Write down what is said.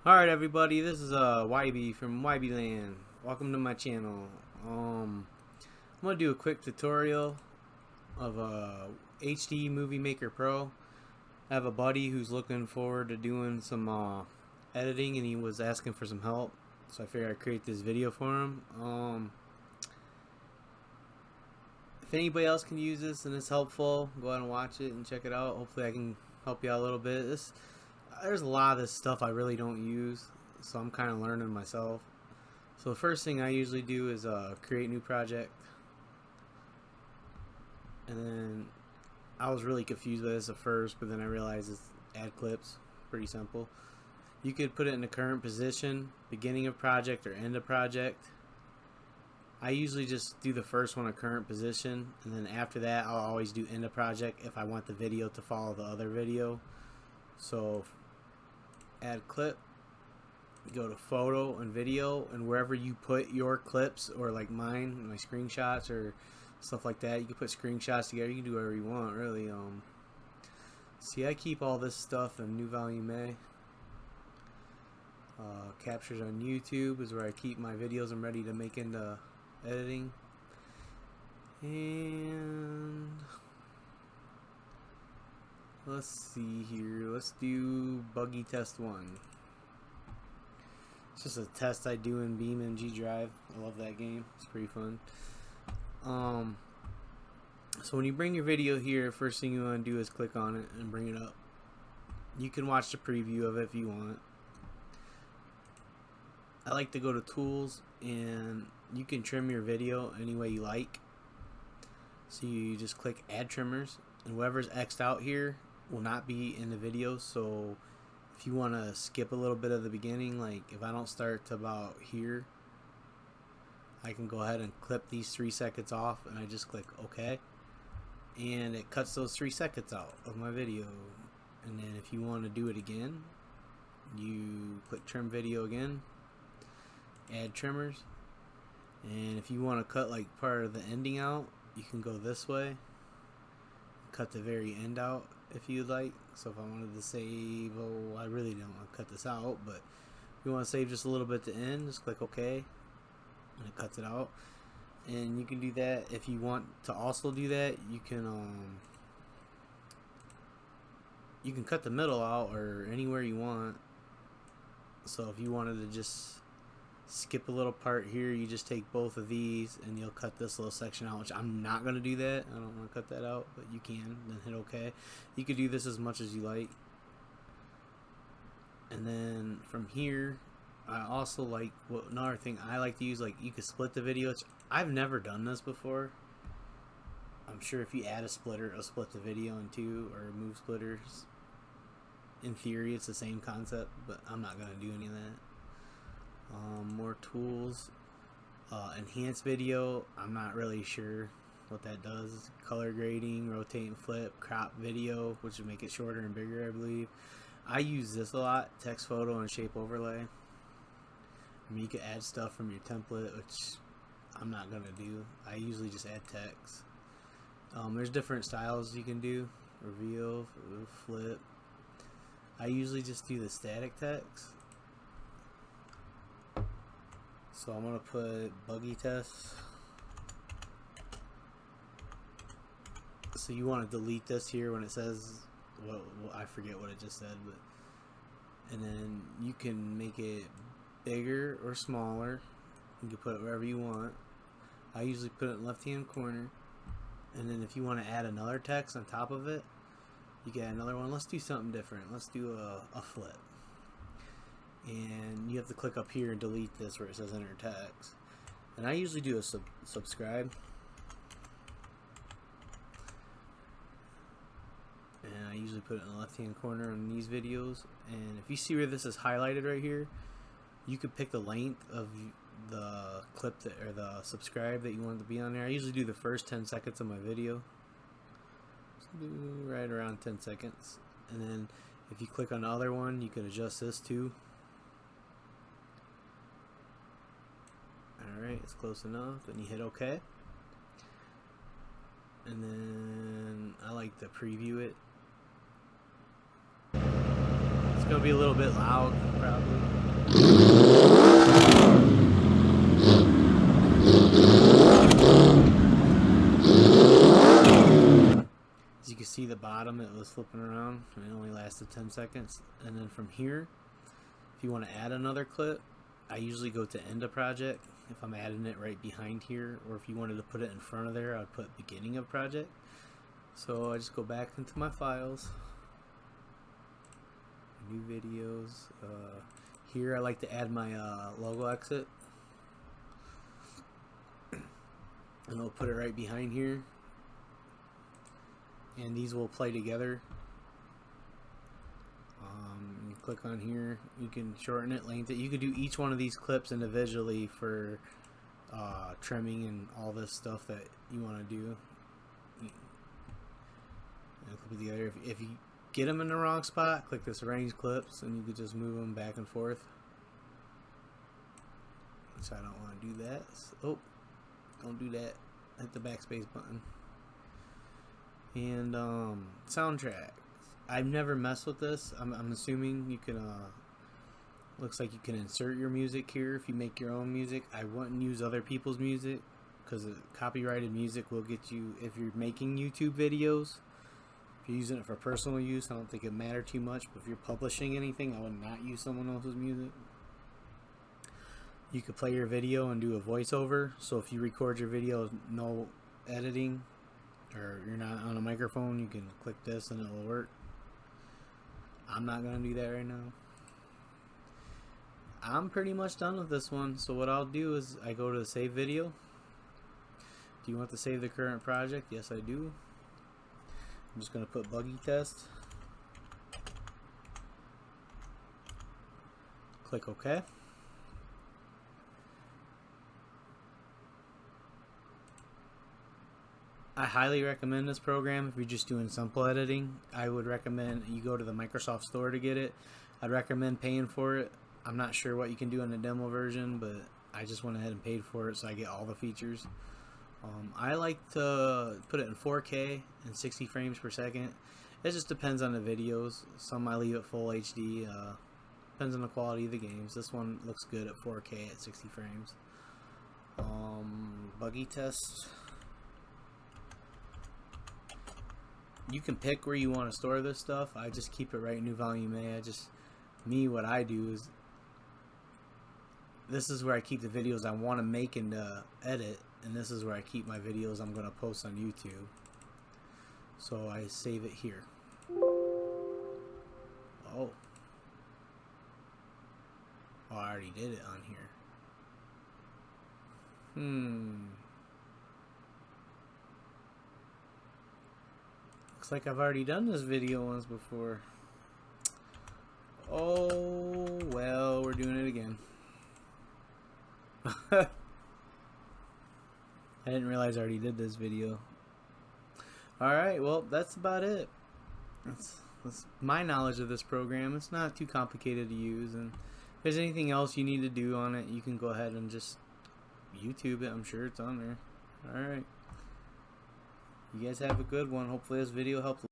Alright everybody, this is YB from YB Land. Welcome to my channel. I'm gonna do a quick tutorial of HD Movie Maker Pro. I have a buddy who's looking forward to doing some editing, and he was asking for some help, so I figured I'd create this video for him. If anybody else can use this and it's helpful, go ahead and watch it and check it out. Hopefully I can help you out a little bit. There's a lot of this stuff I really don't use, so I'm kind of learning myself. So the first thing I usually do is create a new project, and then I was really confused by this at first, but then I realized it's add clips. Pretty simple. You could put it in the current position, beginning of project, or end of project. I usually just do the first one a current position, and then after that I'll always do end of project if I want the video to follow the other video. So add clip, go to photo and video, and wherever you put your clips, or like mine, my screenshots or stuff like that, you can put screenshots together. You can do whatever you want, really. See, I keep all this stuff in New Volume A. Captures on YouTube is where I keep my videos I'm ready to make into editing. And let's see here. Let's do Buggy Test 1. It's just a test I do in Beam and G Drive. I love that game. It's pretty fun. So when you bring your video here, first thing you want to do is click on it and bring it up. You can watch the preview of it if you want. I like to go to Tools, and you can trim your video any way you like. So you just click Add Trimmers, and whoever's X'd out here will not be in the video. So if you want to skip a little bit of the beginning, like if I don't start to about here, I can go ahead and clip these 3 seconds off, and I just click OK, and it cuts those 3 seconds out of my video. And then if you want to do it again, you click Trim Video again, Add Trimmers, and if you want to cut like part of the ending out, you can go this way, cut the very end out if you'd like. So if I wanted to save, I really don't want to cut this out, but if you want to save just a little bit to end, just click OK, and it cuts it out. And you can do that. If you want to also do that, you can cut the middle out or anywhere you want. So if you wanted to just skip a little part here, you just take both of these and you'll cut this little section out, which I'm not going to do that. I don't want to cut that out, but you can. Then hit OK. You could do this as much as you like. And then from here, I also like, another thing I like to use, like you could split the video. I've never done this before. I'm sure if you add a splitter, it'll split the video in two, or move splitters. In theory, it's the same concept, but I'm not going to do any of that. More tools. Enhance video, I'm not really sure what that does. Color grading, rotate and flip, crop video, which would make it shorter and bigger, I believe. I use this a lot, text photo and shape overlay. I mean, you can add stuff from your template, which I'm not going to do. I usually just add text. There's different styles you can do. Reveal, flip. I usually just do the static text. So I'm going to put Buggy Test. So you want to delete this here when it says, well, I forget what it just said, but, and then you can make it bigger or smaller. You can put it wherever you want. I usually put it in left hand corner. And then if you want to add another text on top of it, you can add another one. Let's do something different. Let's do a flip. And you have to click up here and delete this where it says enter text. And I usually do a subscribe. And I usually put it in the left hand corner on these videos. And if you see where this is highlighted right here, you could pick the length of the clip or the subscribe that you want it to be on there. I usually do the first 10 seconds of my video. So do right around 10 seconds. And then if you click on the other one, you can adjust this too. Alright, it's close enough. Then you hit OK. And then I like to preview it. It's going to be a little bit loud, probably. As you can see, the bottom, it was flipping around and it only lasted 10 seconds. And then from here, if you want to add another clip, I usually go to end a project if I'm adding it right behind here, or if you wanted to put it in front of there, I'd put beginning of project. So I just go back into my files, new videos. Here I like to add my logo exit, and I'll put it right behind here, and these will play together. You click on here, you can shorten it, lengthen it. You could do each one of these clips individually for trimming and all this stuff that you want to do. And clip it together. If you get them in the wrong spot, click this arrange clips, and you could just move them back and forth. So I don't want to do that. Oh, don't do that. Hit the backspace button. And soundtrack. I've never messed with this. I'm assuming you can. Looks like you can insert your music here if you make your own music. I wouldn't use other people's music because copyrighted music will get you if you're making YouTube videos. If you're using it for personal use, I don't think it matter too much. But if you're publishing anything, I would not use someone else's music. You could play your video and do a voiceover. So if you record your video with no editing, or you're not on a microphone, you can click this and it will work. I'm not going to do that right now. I'm pretty much done with this one. So what I'll do is I go to the save video. Do you want to save the current project? Yes, I do. I'm just going to put buggy test. Click OK. I highly recommend this program if you're just doing simple editing. I would recommend you go to the Microsoft Store to get it. I'd recommend paying for it. I'm not sure what you can do in the demo version, but I just went ahead and paid for it so I get all the features. I like to put it in 4K and 60 frames per second. It just depends on the videos. Some I leave at full HD. Depends on the quality of the games. This one looks good at 4K at 60 frames. Buggy test. You can pick where you want to store this stuff. I just keep it right in New Volume A. What I do is, this is where I keep the videos I want to make and edit, and this is where I keep my videos I'm going to post on YouTube. So I save it here. Oh, I already did it on here. Looks like I've already done this video once before. Oh, well, we're doing it again. I didn't realize I already did this video. Alright, well, that's about it. That's my knowledge of this program. It's not too complicated to use, and if there's anything else you need to do on it, you can go ahead and just YouTube it. I'm sure it's on there. Alright. You guys have a good one. Hopefully this video helped